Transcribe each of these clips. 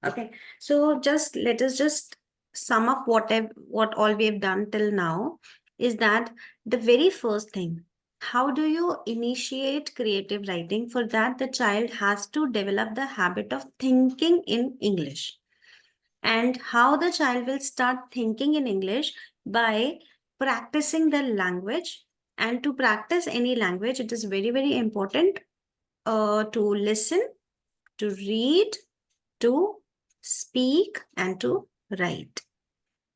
Okay, so let us just sum up what all we have done till now is that the very first thing, how do you initiate creative writing? For that, the child has to develop the habit of thinking in English. And how the child will start thinking in English by practicing the language. And to practice any language, it is very, very important to listen, to read, to speak, and to write.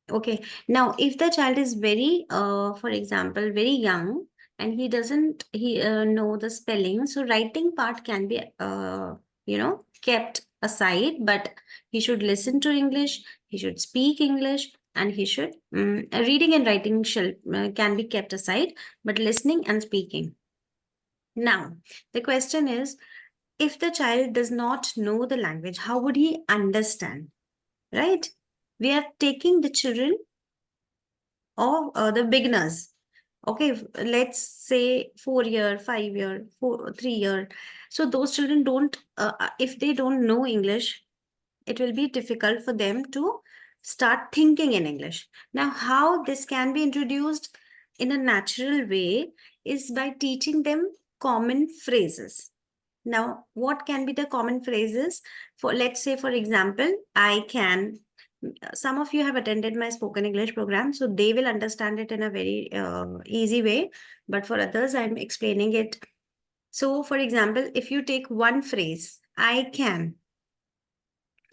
Okay. Now, if the child is very, for example, very young and he doesn't know the spelling, so writing part can be, kept aside, but he should listen to English, he should speak English, and he should, reading and writing can be kept aside, but listening and speaking. Now, the question is, if the child does not know the language, how would he understand? Right? We are taking the children or the beginners. Okay, let's say 4 year, 5 year, 3 year. So those children don't, if they don't know English, it will be difficult for them to start thinking in English. Now, how this can be introduced in a natural way is by teaching them common phrases. Now, what can be the common phrases? For, let's say, for example, I can. Some of you have attended my spoken English program, so they will understand it in a very easy way. But for others, I'm explaining it. So, for example, if you take one phrase, I can.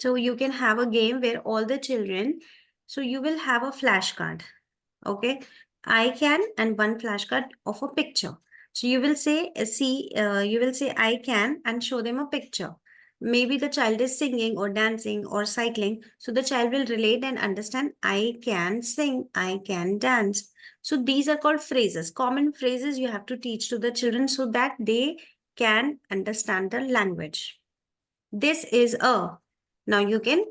So you can have a game where all the children, so you will have a flashcard. Okay, I can, and one flashcard of a picture. So you will say, you will say I can and show them a picture. Maybe the child is singing or dancing or cycling. So the child will relate and understand I can sing, I can dance. So these are called phrases, common phrases you have to teach to the children so that they can understand the language. This is a, now you can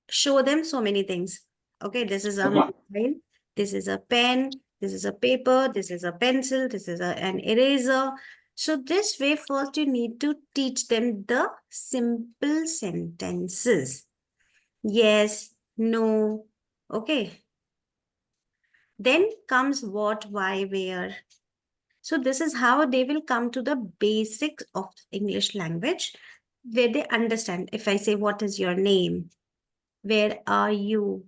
show them so many things. Okay, this is a mobile, this is a pen, this is a paper, this is a pencil, this is an eraser. So this way, first you need to teach them the simple sentences. Yes, no, okay. Then comes what, why, where. So this is how they will come to the basics of English language, where they understand. If I say, what is your name? Where are you?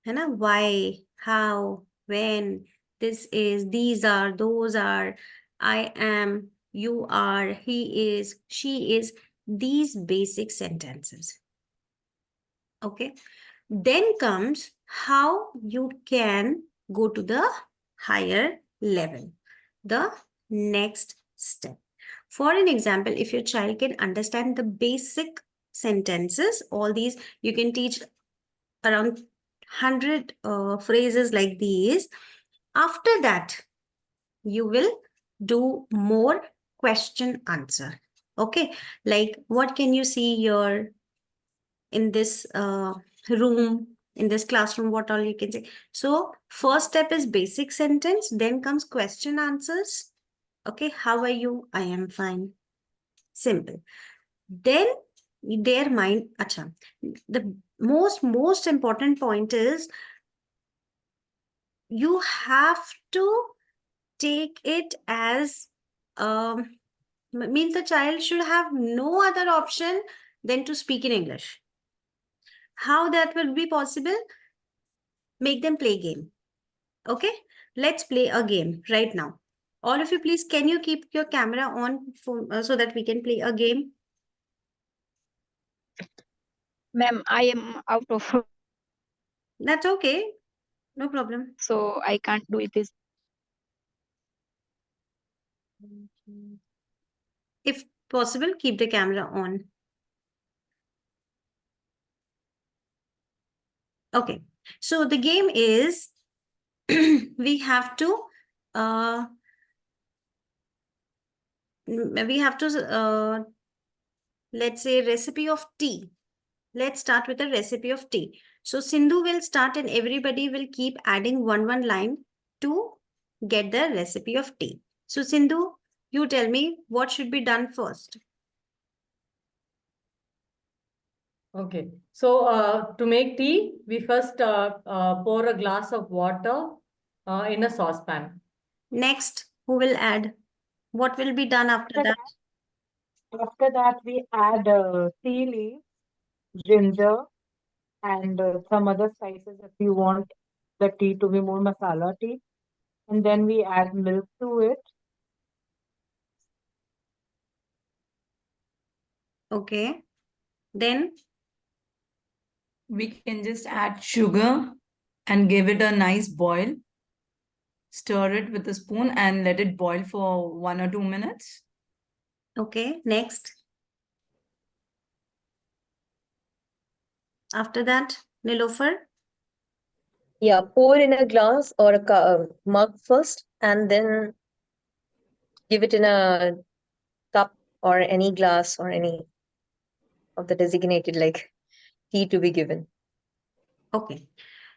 Why, how, when, this is, these are, those are, I am, you are, he is, she is, these basic sentences. Okay. Then comes how you can go to the higher level, the next step. For an example, if your child can understand the basic sentences, all these, you can teach around 100 phrases like these. After that, you will do more question answer. Okay, like what can you see here in this room, in this classroom, what all you can say. So first step is basic sentence, then comes question answers. Okay, how are you? I am fine. Simple. Then their mind, acha, the most important point is you have to take it as means the child should have no other option than to speak in English. How that will be possible? Make them play game. Okay, let's play a game right now. All of you, please, can you keep your camera on for, so that we can play a game? Ma'am, I am out of. That's okay. No problem. So I can't do this. If possible, keep the camera on. Okay, so the game is we have to uh, let's say recipe of tea. Let's start with a recipe of tea. So Sindhu will start and everybody will keep adding one line to get the recipe of tea. So Sindhu, you tell me what should be done first. Okay. So to make tea, we first pour a glass of water in a saucepan. Next, who will add? What will be done after that? After that, we add tea leaves, ginger, and some other spices if you want the tea to be more masala tea. And then we add milk to it. Okay. Then, We can just add sugar and give it a nice boil. Stir it with a spoon and let it boil for 1 or 2 minutes. okay. Next. After that, Nilofer. Yeah, pour in a glass or a mug first, and then give it in a cup or any glass or any of the designated like tea to be given. Okay.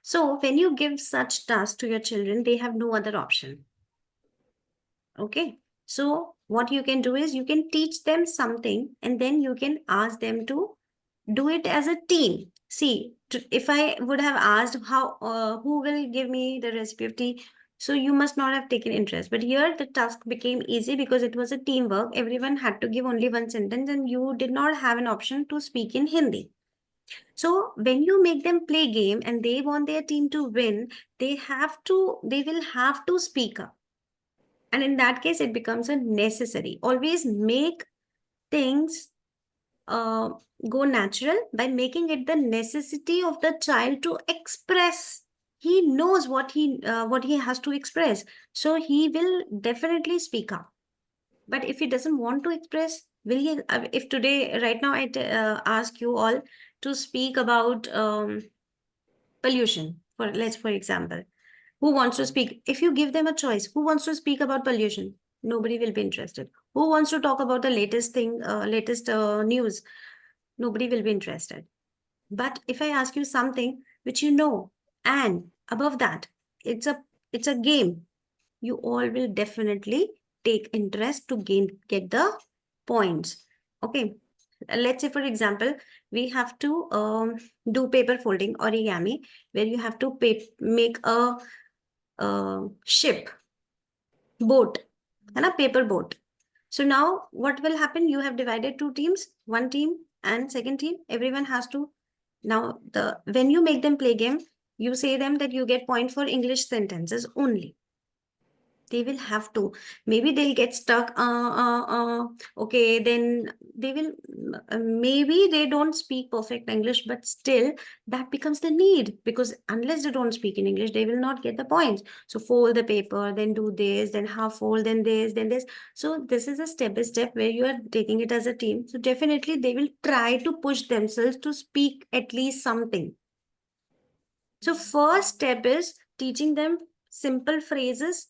So when you give such tasks to your children, they have no other option. Okay. So what you can do is you can teach them something and then you can ask them to do it as a team. See, if I would have asked who will give me the recipe of tea, so you must not have taken interest. But here the task became easy because it was a teamwork. Everyone had to give only one sentence and you did not have an option to speak in Hindi. So when you make them play game and they want their team to win, they will have to speak up. And in that case, it becomes a necessary. Always make things uh, go natural by making it the necessity of the child to express. He knows what he has to express, so he will definitely speak up. But if he doesn't want to express, will he? If today, right now, I ask you all to speak about pollution, for example, who wants to speak? If you give them a choice, who wants to speak about pollution? Nobody will be interested. Who wants to talk about the latest news? Nobody will be interested. But if I ask you something which you know, and above that, it's a game, you all will definitely take interest to get the points. Okay. Let's say, for example, we have to do paper folding, origami, where you have to make a ship, boat, and a paper boat. So now what will happen? You have divided two teams, one team and second team. Everyone has to now when you make them play game, you say them that you get point for English sentences only. They will have to, maybe they'll get stuck, okay, then they will, maybe they don't speak perfect English, but still that becomes the need, because unless they don't speak in English, they will not get the points. So fold the paper, then do this, then half fold, then this, then this. So this is a step by step where you are taking it as a team. So definitely they will try to push themselves to speak at least something. So first step is teaching them simple phrases.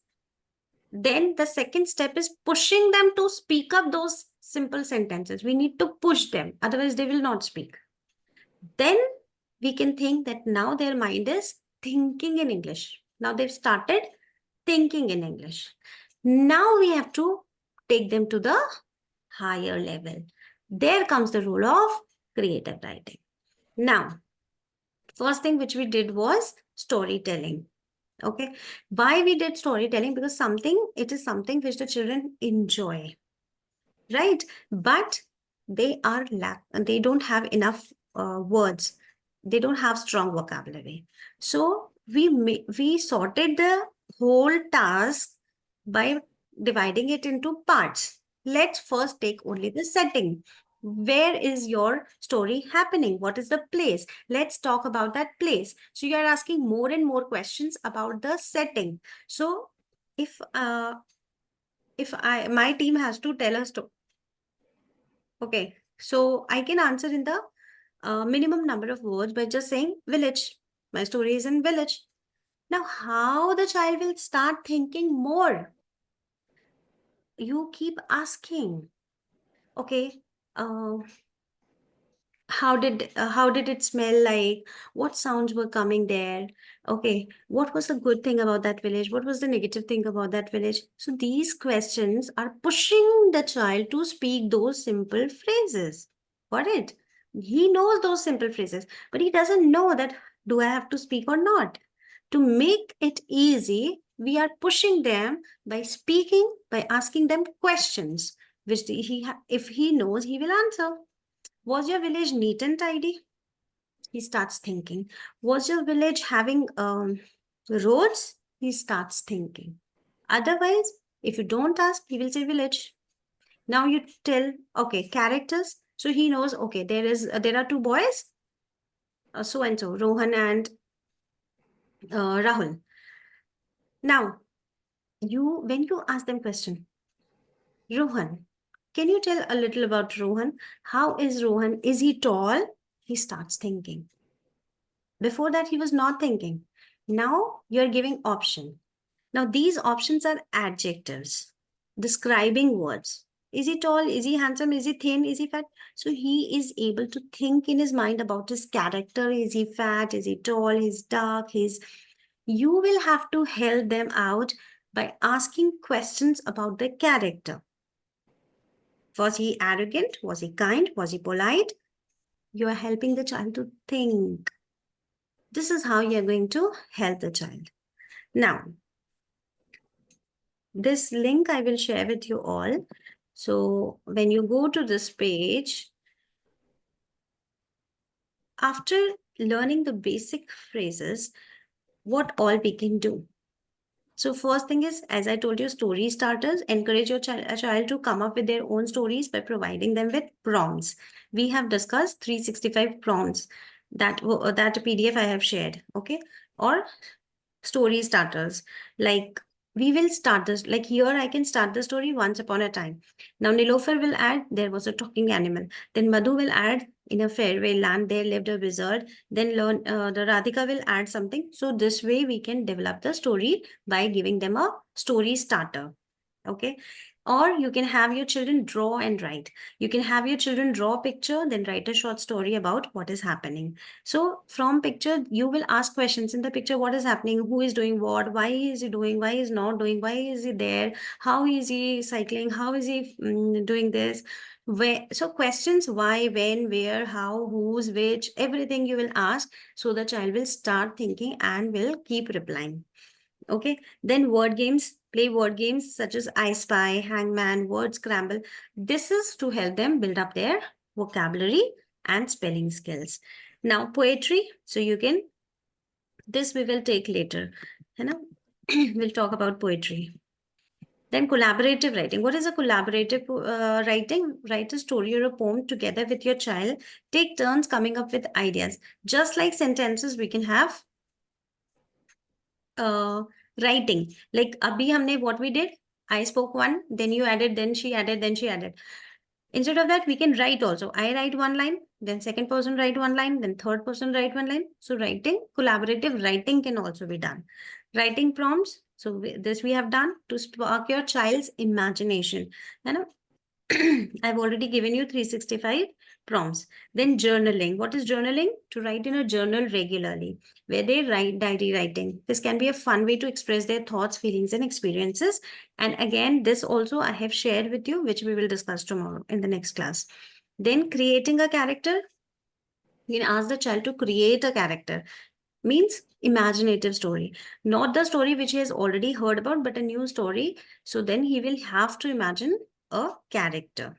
Then the second step is pushing them to speak up those simple sentences. We need to push them, otherwise they will not speak. Then we can think that now their mind is thinking in English. Now they've started thinking in English. Now we have to take them to the higher level. There comes the role of creative writing. Now, first thing which we did was storytelling. Okay. Why we did storytelling? Because it is something which the children enjoy, right? But they don't have enough words. They don't have strong vocabulary. So we sorted the whole task by dividing it into parts. Let's first take only the setting. Where is your story happening? What is the place? Let's talk about that place. So you are asking more and more questions about the setting. So if my team has to tell a story, okay, so I can answer in the minimum number of words by just saying village. My story is in village. Now, how the child will start thinking more? You keep asking, okay, how did it smell like? What sounds were coming there? Okay, what was the good thing about that village? What was the negative thing about that village? So these questions are pushing the child to speak those simple phrases. Got it? He knows those simple phrases, but he doesn't know that do I have to speak or not. To make it easy, we are pushing them by speaking, by asking them questions, which if he knows, he will answer. Was your village neat and tidy? He starts thinking. Was your village having roads? He starts thinking. Otherwise, if you don't ask, he will say village. Now you tell, okay, characters. So he knows, okay, there are two boys, so and so, Rohan and Rahul. Now, when you ask them question, Rohan, can you tell a little about Rohan? How is Rohan? Is he tall? He starts thinking. Before that, he was not thinking. Now you're giving option. Now these options are adjectives, describing words. Is he tall? Is he handsome? Is he thin? Is he fat? So he is able to think in his mind about his character. Is he fat? Is he tall? He's dark. You will have to help them out by asking questions about the character. Was he arrogant? Was he kind? Was he polite? You are helping the child to think. This is how you're going to help the child. Now, this link I will share with you all. So when you go to this page, after learning the basic phrases, what all we can do. So first thing is, as I told you, story starters, encourage your child to come up with their own stories by providing them with prompts. We have discussed 365 prompts that PDF I have shared, okay? Or story starters, like we will start this, like here I can start the story once upon a time. Now Nilofer will add, there was a talking animal. Then Madhu will add, in a fairway land there lived a wizard. Then the Radhika will add something. So this way we can develop the story by giving them a story starter. Okay. Or you can have your children draw and write. You can have your children draw a picture, then write a short story about what is happening. So from picture, you will ask questions in the picture, what is happening, who is doing what, why is he doing, why is not doing, why is he there, how is he cycling, how is he doing this, where. So questions, why, when, where, how, whose, which, everything you will ask. So the child will start thinking and will keep replying. Okay, then word games, play word games such as I Spy, Hangman, Word Scramble. This is to help them build up their vocabulary and spelling skills. Now poetry, so you can, this we will take later. We'll talk about poetry. Then collaborative writing. What is a collaborative writing? Write a story or a poem together with your child. Take turns coming up with ideas. Just like sentences, we can have writing. Like abhi humne, what we did, I spoke one, then you added, then she added, then she added. Instead of that, we can write also. I write one line, then second person write one line, then third person write one line. So writing, collaborative writing can also be done. Writing prompts. So this we have done to spark your child's imagination. I've already given you 365 prompts. Then journaling. What is journaling? To write in a journal regularly, where they write diary writing. This can be a fun way to express their thoughts, feelings, and experiences. And again, this also I have shared with you, which we will discuss tomorrow in the next class. Then creating a character. You can ask the child to create a character. Means imaginative story, not the story which he has already heard about, but a new story. So then he will have to imagine a character.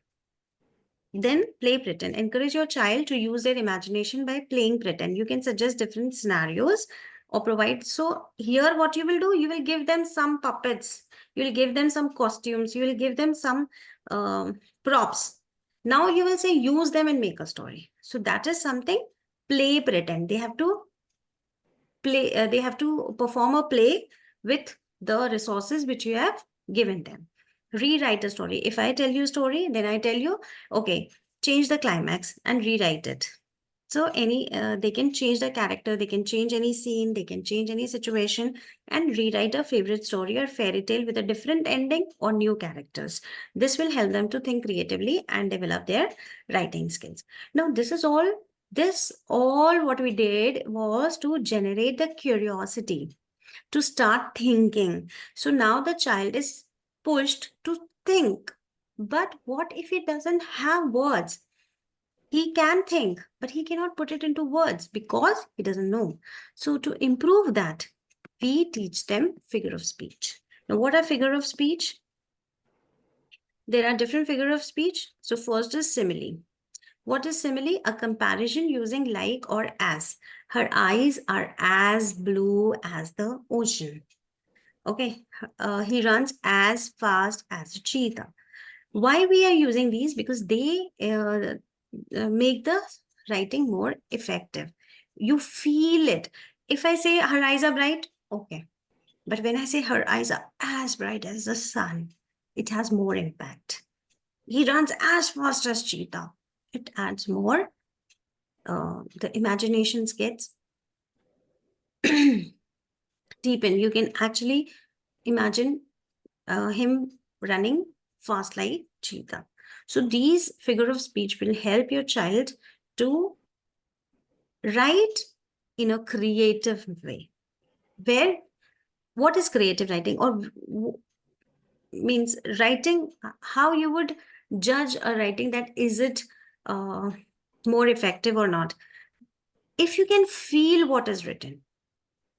Then play pretend. Encourage your child to use their imagination by playing pretend. You can suggest different scenarios or provide. So here what you will do, you will give them some puppets. You will give them some costumes. You will give them some props. Now you will say use them and make a story. So that is something, play pretend. They have to play, they have to perform a play with the resources which you have given them. Rewrite a story. If I tell you a story, then I tell you, okay, change the climax and rewrite it. So they can change the character, they can change any scene, they can change any situation and rewrite a favorite story or fairy tale with a different ending or new characters. This will help them to think creatively and develop their writing skills. Now, this all what we did was to generate the curiosity, to start thinking. So now the child is pushed to think. But what if it doesn't have words? He can think, but he cannot put it into words because he doesn't know. So to improve that, we teach them figure of speech. Now, what are figure of speech? There are different figure of speech. So first is simile. What is simile? A comparison using like or as. Her eyes are as blue as the ocean. Okay, he runs as fast as a cheetah. Why we are using these? Because they make the writing more effective. You feel it. If I say her eyes are bright, okay. But when I say her eyes are as bright as the sun, it has more impact. He runs as fast as cheetah. It adds more. The imaginations gets deepened. You can actually imagine him running fast like cheetah. So these figure of speech will help your child to write in a creative way. Where, what is creative writing? Or means writing, how you would judge a writing that is it more effective or not. If you can feel what is written,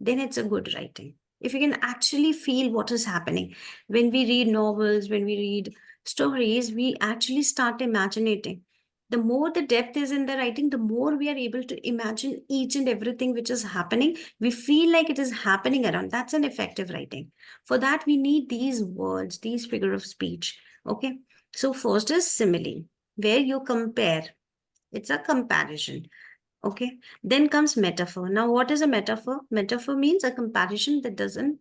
then it's a good writing. If you can actually feel what is happening. When we read novels, when we read stories, we actually start imagining. The more the depth is in the writing, the more we are able to imagine each and everything which is happening. We feel like it is happening around. That's an effective writing. For that, we need these words, these figure of speech. Okay. So first is simile, where you compare. It's a comparison. Okay, then comes metaphor. Now, what is a metaphor? Metaphor means a comparison that doesn't,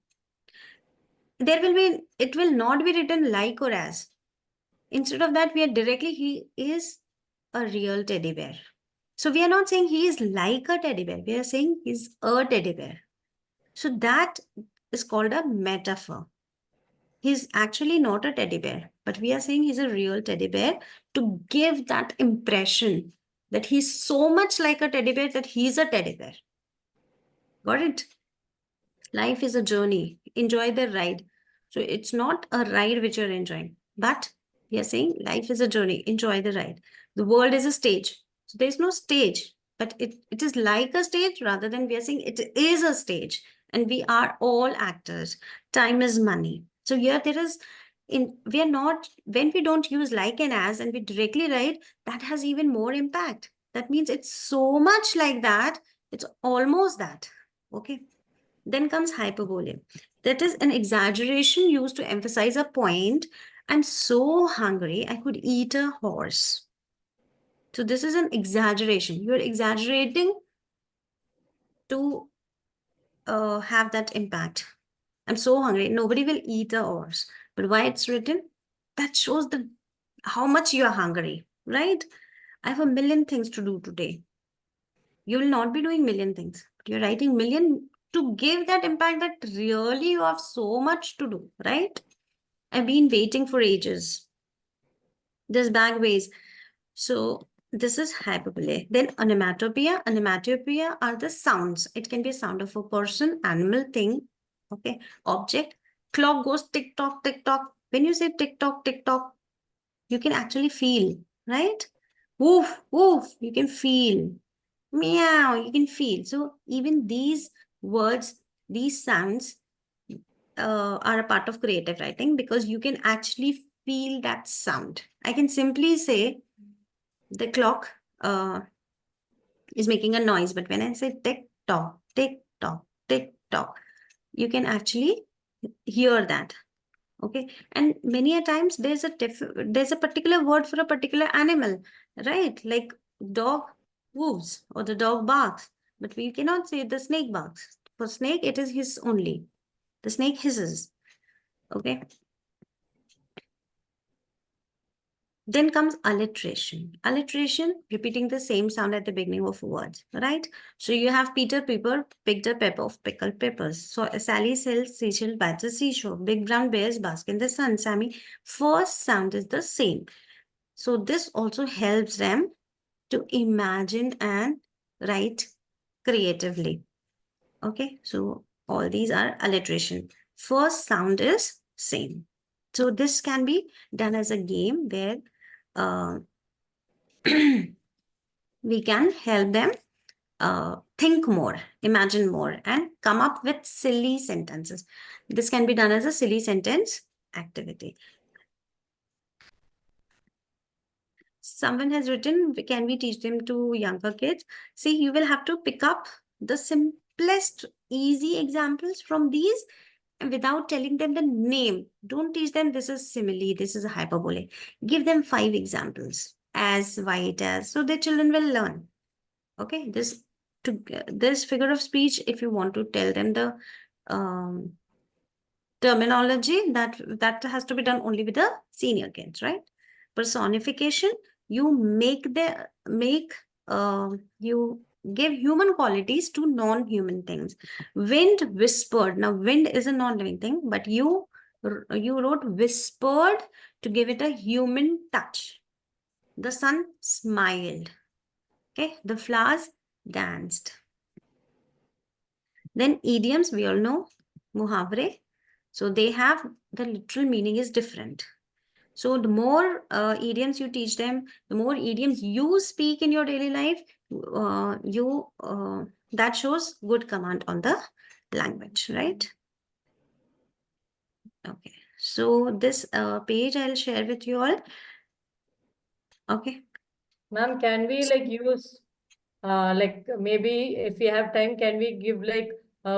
it will not be written like or as. Instead of that, we are directly, he is a real teddy bear. So we are not saying he is like a teddy bear. We are saying he's a teddy bear. So that is called a metaphor. He's actually not a teddy bear, but we are saying he's a real teddy bear to give that impression that he's so much like a teddy bear that he's a teddy bear. Got it? Life is a journey. Enjoy the ride. So it's not a ride which you're enjoying, but we are saying life is a journey. Enjoy the ride. The world is a stage. So there's no stage, but it is like a stage rather than we are saying it is a stage and we are all actors. Time is money. So here there is we are not, when we don't use like and as and we directly write, that has even more impact. That means it's so much like that. It's almost that. Okay. Then comes hyperbole. That is an exaggeration used to emphasize a point. I'm so hungry, I could eat a horse. So this is an exaggeration. You're exaggerating to have that impact. I'm so hungry. Nobody will eat a horse. But why it's written? That shows the how much you are hungry, right? I have a million things to do today. You will not be doing million things. But you're writing million to give that impact that really you have so much to do, right? I've been waiting for ages. This bag weighs. So this is hyperbole. Then onomatopoeia. Onomatopoeia are the sounds. It can be a sound of a person, animal, thing, okay, object. Clock goes tick tock, tick tock. When you say tick tock, tick tock, you can actually feel, right? Woof, woof, you can feel. Meow, you can feel. So even these words, these sounds are a part of creative writing because you can actually feel that sound. I can simply say the clock is making a noise, but when I say tick tock, tick tock, tick tock, you can actually hear that. Okay, and many a times there's a particular word for a particular animal, right? Like dog woofs or the dog barks, but we cannot say the snake barks. For snake, it is hiss only. The snake hisses. Okay. Then comes alliteration. Alliteration, repeating the same sound at the beginning of words, right? So you have Peter Piper picked a pepper of pickled peppers. So Sally sells seashell by the seashore. Big brown bears bask in the sun. Sammy, first sound is the same. So this also helps them to imagine and write creatively. Okay, so all these are alliteration. First sound is same. So this can be done as a game where we can help them think more, imagine more, and come up with silly sentences. This can be done as a silly sentence activity. Someone has written, can we teach them to younger kids? See, you will have to pick up the simplest, easy examples from these without telling them the name. Don't teach them this is simile, this is a hyperbole. Give them 5 examples, as, white, as, so the children will learn. Okay, this figure of speech, if you want to tell them the terminology, that has to be done only with the senior kids, right? Personification, you you give human qualities to non-human things. Wind whispered. Now, wind is a non-living thing, but you wrote whispered to give it a human touch. The sun smiled. Okay, the flowers danced. Then idioms, we all know, muhavre. So they have, the literal meaning is different. So the more idioms you teach them, the more idioms you speak in your daily life, that shows good command on the language, right? Okay. So this page I'll share with you all. Okay. Ma'am, can we like use like maybe if we have time, can we give like